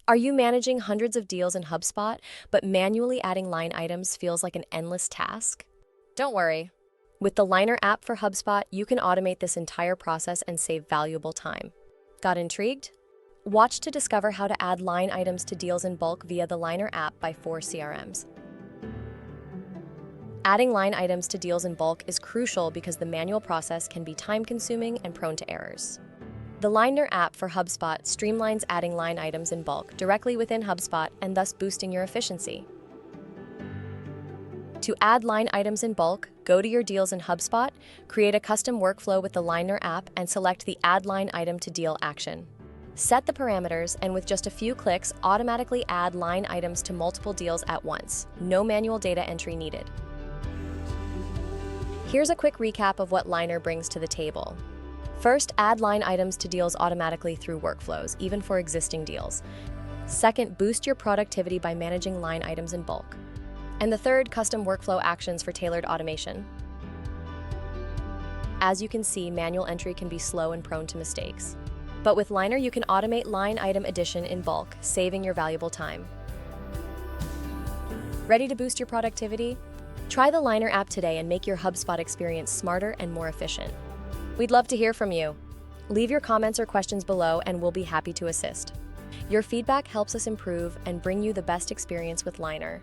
Are you managing hundreds of deals in HubSpot, but manually adding line items feels like an endless task? Don't worry. With the Liner app for HubSpot, you can automate this entire process and save valuable time. Got intrigued? Watch to discover how to add line items to deals in bulk via the Liner app by 4CRMs. Adding line items to deals in bulk is crucial because the manual process can be time-consuming and prone to errors. The Liner app for HubSpot streamlines adding line items in bulk directly within HubSpot and thus boosting your efficiency. To add line items in bulk, go to your deals in HubSpot, create a custom workflow with the Liner app, and select the Add Line Item to Deal action. Set the parameters, and with just a few clicks, automatically add line items to multiple deals at once. No manual data entry needed. Here's a quick recap of what Liner brings to the table. First, add line items to deals automatically through workflows, even for existing deals. Second, boost your productivity by managing line items in bulk. And the third, custom workflow actions for tailored automation. As you can see, manual entry can be slow and prone to mistakes. But with Liner, you can automate line item addition in bulk, saving your valuable time. Ready to boost your productivity? Try the Liner app today and make your HubSpot experience smarter and more efficient. We'd love to hear from you. Leave your comments or questions below and we'll be happy to assist. Your feedback helps us improve and bring you the best experience with Liner.